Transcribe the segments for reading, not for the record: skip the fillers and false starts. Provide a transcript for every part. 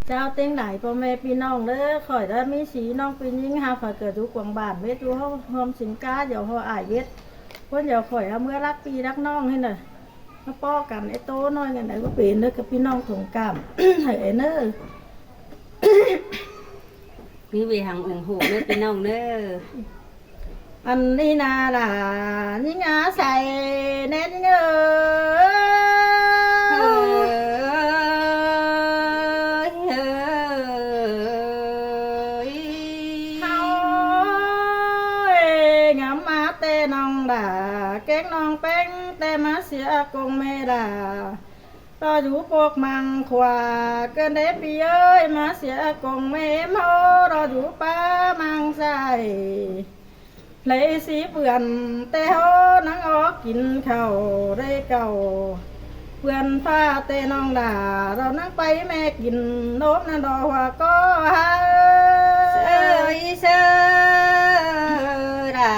เจ้าเต็งหลายพ่อแม่พี่น้องเด้อข่อยได้มีสีน้องปีนยิงหาข่อยเกิดทุกกวางบ้านเวทูเฮาหอมสินค้าเดี๋ยวเฮาอายเวทเพิ่นเดี๋ยวข่อยเอาเมื่อรักปีรักน้องให้น่ะมาป้อกันไอ้โตน้อยกันไหนก็เป็นเด้อกับพี่น้องถงกาม ให้ไอ้เน้อ มีเวหังองหูเด้อพี่น้องเด้อ อันนี้นาล่ะยิงอาใส่แน่ยิงเฮ้ยเฮ้ยเฮางามมาเตน้องด่าแกงน้องแป้งแต่มาเสียกงแม่ด่ารออยู่พวกมังขวาเกินเด้ปีเอ้ยมาเสียกงแม่เมารออยู่ป้ามังใส่เลยสีเปื่อนแต่เฮานังออกกินข้าวได้เก่าเพื่อนฟ้าเตน้องด่าเรานั่งไปแม่กินนมนั่นดอกว่าก็หาเอ้ยเสือด่า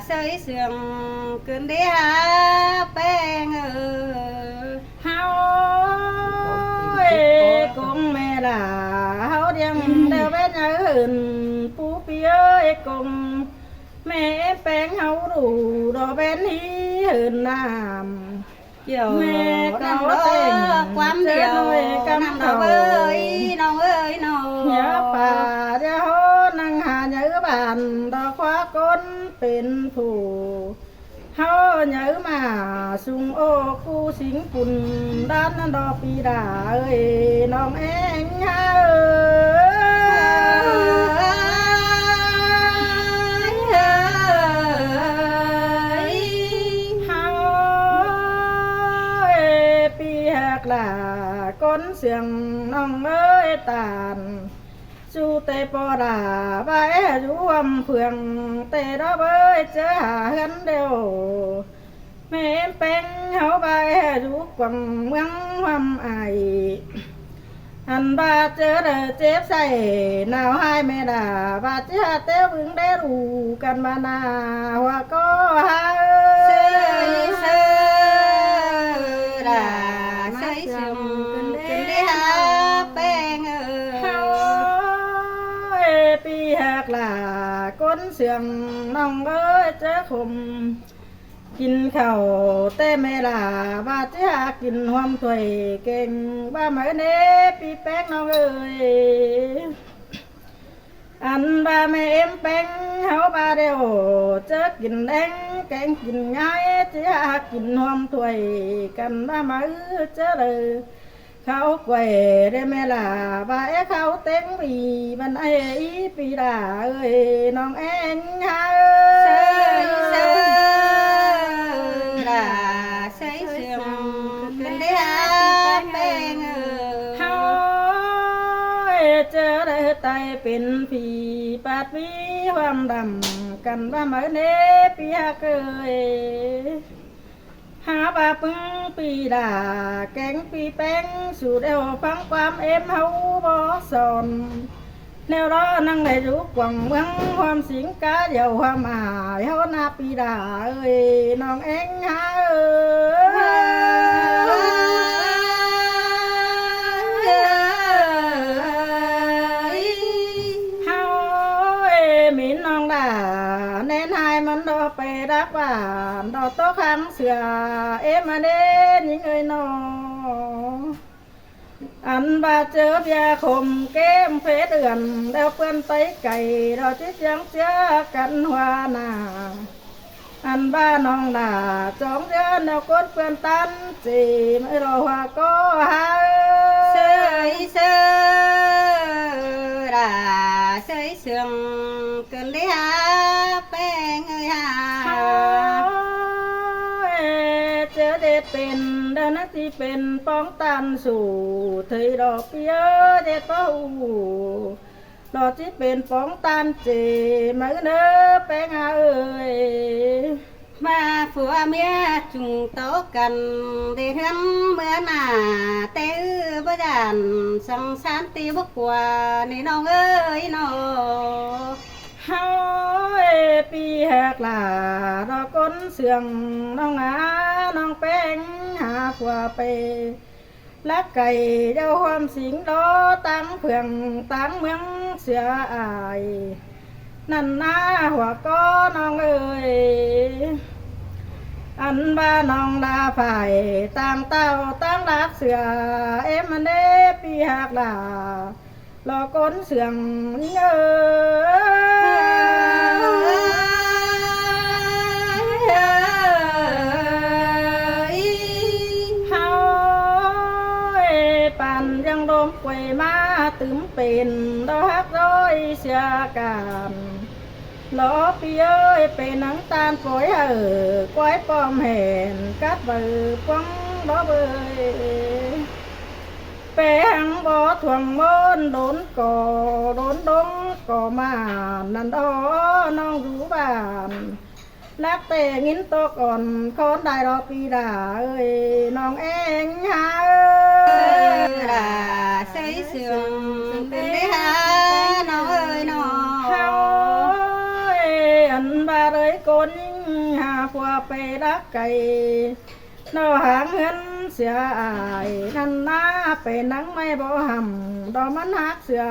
เสยเสืองเกินได้หาแป้งเฮาคงแม่ด่าเฮาเดียงเดียวแม่เอินปูปีเอ้ยกงแม่แป้งเฮาดูดอกเป็นฮีเหินน้ำเกี่ยวแม่ก็ น้ำ เต้น ความเดียว กำ น้ำ เขา เอ้ยน้องเอ้ยน้อง เนื้อป่าเดี๋ยวนั่งหาเนื้อบานดอกคว้าก้นเป็นผู้เฮาเนื้อมาสุงโอคูสิงปุ่นด้านนั้นดอกปีดาเอ้ยน้องเอ็งเฮาเฮาปีหักหลาก้นเสียงน้องเอ้ยตาลจูเตปอดาใบรวมเพื่องเตระเบยเจอหาเห็นเดียวแม่เป็นเฮาใบรูกวังเมืองความไออันบาเจอเจ็บใส่หนาวให้แม่ดาบาเจอเต้บึงได้รู้กันมานาว่าก็หาเสยเสือด่าเสยเสืองเกินได้หาแป้งเฮาปีหักหลาก้นเสียงน้องเอ้ยเจ้าคมกินข้าวแต่ไม่ลาบาจะกินหอมถ้วยเก่งบ้าไหมเน่ปีแป้งน้องเอ้ยอันบ้าแม่เอ็มแป้งเฮาบ้าเดียวเจอกินแดงแกงกินง่ายจะกินหอมถ้วยกันบ้าไหมเจอเลยเขาแกว่ได้แม่ลาบาเอ้เขาเต็งปีมันไอ้ปีดาเอ้ยน้องเอ็งฮาเสยเสื เอ้ย อด่าเสยเสืองเกินได้หาแป้งเฮาเจอได้ไตเป็นผีปาดวีความดำกันว่าเหมือนเนปีฮะเกยหาบาปึงปีดาแกงปีแป้งสู่เดวฟังความเอ็มเฮาบอสอนแนวรอนั่งในรูกวังเมืองความสิงกาเดียวความหายเฮานาปีดาเอ้ยน้องเอ็งฮาเอ้ย เฮาหมิ่นน้องด่าแน่นายมันดอไปรักบ้านดอกโตขังเสือมาเด่นยิงเอ้ยน้องอันบาเจอยาคมเกมเฟเดือนแล้วเพื่อนไปไก่เราจะยังเจอกันหัวหน้าอันบ้าน้องด่าจองเดือนแล้วกดเพื่อนตันจีไม่รอหัวก็หาเสยเสือด่าเสยเสืองเกินได้หาแป้งหา เจอเด็ดเป็นเดินนักที่เป็นป้องตันสู่เธอดอกเปียเด็ดเป้าดอกที่เป็นป้องตันเจมาเนื้อแป้งเอ้ย มาผัวเมียจุงโตกันได้ทำเมื่อหน้าแต่บ่จานสังสารตีบ่กว่านี่น้องเอ้ยน้อง เฮาปีแหกหลาดอกก้นเสื่องน้องอาน้องแป้งหาผัวไป ลักไก่เจ้าความสิงดอตั้งเพื่องตั้งเมืองเสืออายนั่นนาหัวก็น้องเอ้ยอันบ้าน้องดาไผ่ต่างเต้าตั้งรักเสือเอ็มมันเดปีหักลารอก้นเสืองเอ้ยเฮาปันยังลมกวยมาตึมเป็นดอกฮักร้อยเสียกันล้อปีเอ้ยเป็นหนังตาลปล่อยก้อยปอมเห็นกัดเบือป้องล้อเบยแปงบ่อถ่วงมนโดนก่อโดนดงก่อมานั่นอ้อน้องอยู่บ้านลักแต่งินตกอ่อนคนได้รอปีดาเอ้ยน้องเองหาล่ะใส่เสื่อมเป็นได้หาน้องเอ้ยน้องเฮาอันบาเลยคนหาผัวไปรักไก่นอหางเงินเสียอายนั่นนาไปนังไม่บ่หำดอกมันหักเสือ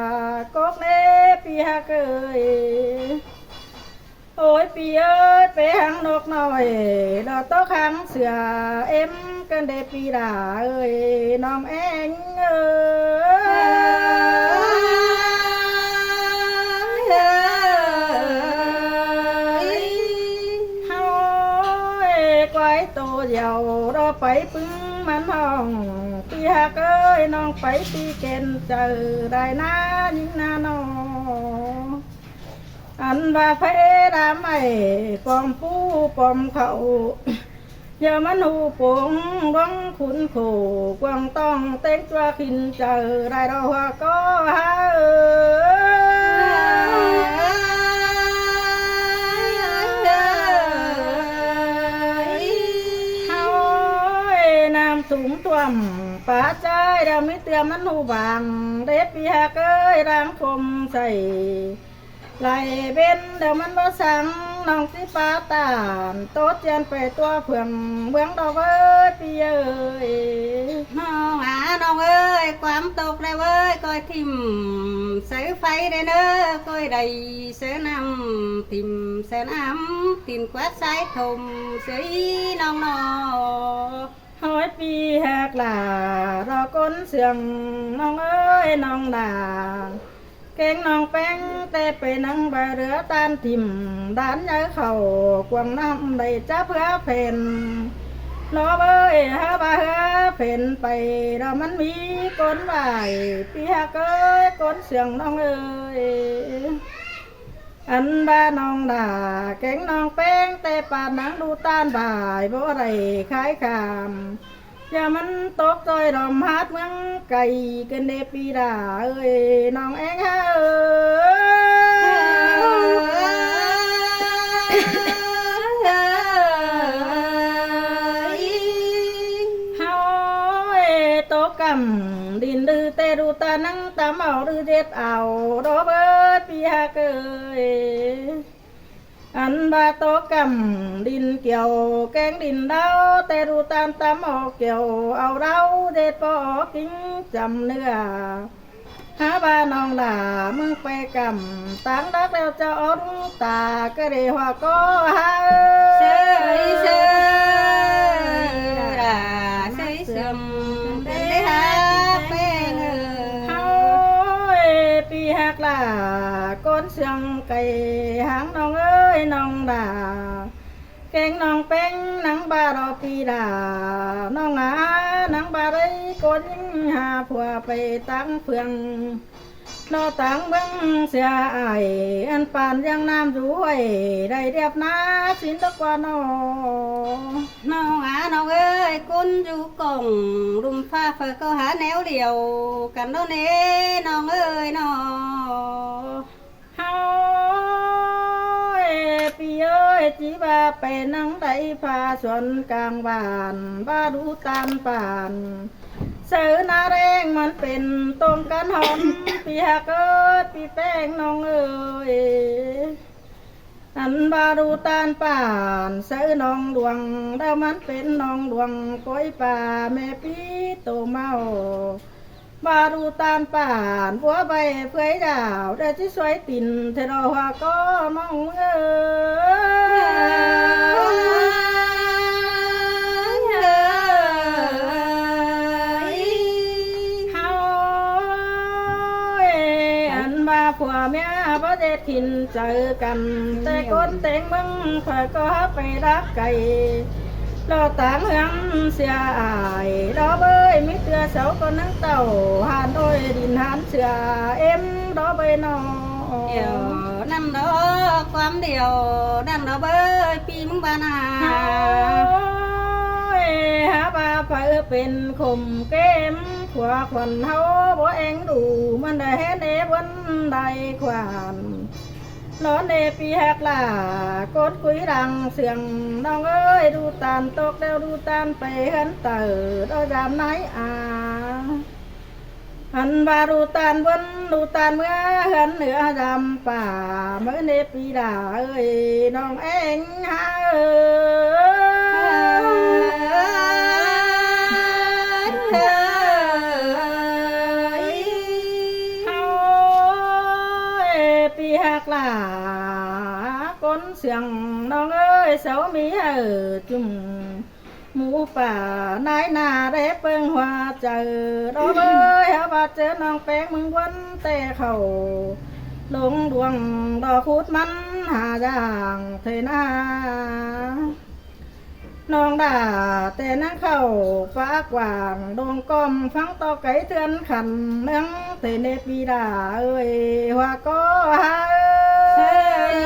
กกเล่ปีหักเอ้ยโอ้ยปีเอ้ยไปหางนกน้อยดอกโต๊ะขังเสือเอ็มกันเดปีดาเอ้ยน้องเอ็งเอ้ยเฮาก้อยโตเดียวรอไปปึ้งมันห้องปีหักเอ้ยน้องไปตีเกณฑ์เจอได้นะยิ่งนาน้องอันว่าเพดาไม่ปอมผู้ปอมเขาอย่ามันหูปงร้องขุนขู่กวางต้องเต้นตัวขินเจอได้ดอกก็หาเฮาน้ำสูงท่วมป่าใจเดี๋ยวไม่เตือนมันหูบางเด็ดปีหักเอ้ยร่างคมใส่ไหลเบ็นเดี๋ยวมันบ่สังน้องสิป้าตานโต๊ดเจียนไปตัวเพื่องเบื้องดอกเอ้ยปีเอ้ยน้องน้องเอ้ยความตกได้เว้ยก้อยทิมเสือไฟได้เน้อก้อยได้เสือนำทิมเสือน้ำทิมกวาดสายถมเสือน้องนอห้อยปีหักหลารอก้นเสียงน้องเอ้ยน้องด่าเก่งน้องแป้งแต่ไปนั่งใบเรือตานทิมด้านยาเข่ากวางน้ำได้จับเพื่อเพนรอเบ้ยฮะบ่าเฮือเพนไปเรามันมีก้นใบปีหักเอ้ยก้นเสียงน้องเอ้ยอันบ้าน้องด่าเก่งน้องแป้งแต่ปานนังดูตานบ่ายบ่ไรขายคำอย่ามันตกจอยดอมฮัดเมืองไก่กันเดปีดาเอ้ยน้องเอ็งฮะเฮาตกกำดินดื้อแต่ดูตานังตาเมาดื้อเด็ดเอาดอกเบิดปีฮักเอ้ยอันบาโตกำดินเกี่ยวแกงดินเดาแต่ดูตามออกเกี่ยวเอาเราเด็ดปอกินจำเนื้อหาบ้านน้องหล่ามึงไปกำตั้งดักแล้วจะอ้อนตาก็ได้หัวก็หาเสยเสยเสื่อมเป็นได้หาเป็นเฮาปีหักหล่าก้นเสียงไก่หางน้องเอ้ยน้องด่าเก่งน้องแป้งนังบารอปีดาน้องนังบาไรก้นหาผัวไปตั้งเฟืองนอตั้งเบิ้งเสียอายอันปานยังน้ำรวยได้เรียบนาสินตะกว่าน้องน้องเอ้ยกุนอยู่กงรุมฟ้าเฟอก็หาแนวเดียวกันโน่นเน่น้องเอ้ยน้องเฮาปีเอ้ยจีบาไปนั่งได้พาสวนกลางบ้านบ้าดูตามป่านเสือนาแรงมันเป็นตรงกันหอมปีหักเอ้ยปีแป้งน้องเอ้ย อันบาดูตานป่านเสือน้องดวงเดามันเป็นน้องดวงก้อยป่าแม่พี่โตเมาบาดูตานป่านบัวใบเพื่อยดาวได้ที่สวยติ่นเทรอหัวก็มองเอ้ยเฮาอันบาผัวเมียบ่ได้ถิ่นเจอกันแต่คนแต่งมึงข่อยก็ไปรักไก่รอต่างเฮืองเสียอายดอเบยมิเตือเสาก็นั่งเต่าหานโดยดินหานเสือเอ็มดอเบยนอ เดียวนั่นดอความเดียวนั่นดอเบยปีมึงบานา หาบาเพื่อเป็นคมเกมขวาขวัญเฮาบ่เองดูมันได้เฮ็ดเดวันใดขวานร้อนเดปีหักล่ากดคุยดังเสียงน้องเอ้ยดูตานตกเดวดูตานไปเห็นเตอดอยามไหนหันบาดูตานบนดูตานเมื่อเห็นเหนือดำป่าเมื่อเนปีดาเอ้ยน้องเอ็งหาเอ้ยเฮาปีหักล่าก้นเสียงน้องเอ้ยเสามีจุ่มหมูป่านายนาได้เปิงหัวเจอดอกเอ้ยหาว่าเจอน้องแป้งมึงวันแต่เขาหลงดวงดอกคูดมันหาอย่างเทนาน้องด่าแต่นั่งเข้าปากว่างดวงก้อมฟังต่อไก่เตือนขันเมืองเทเนปีดาเอ้ยว่าก็หาเอ้ย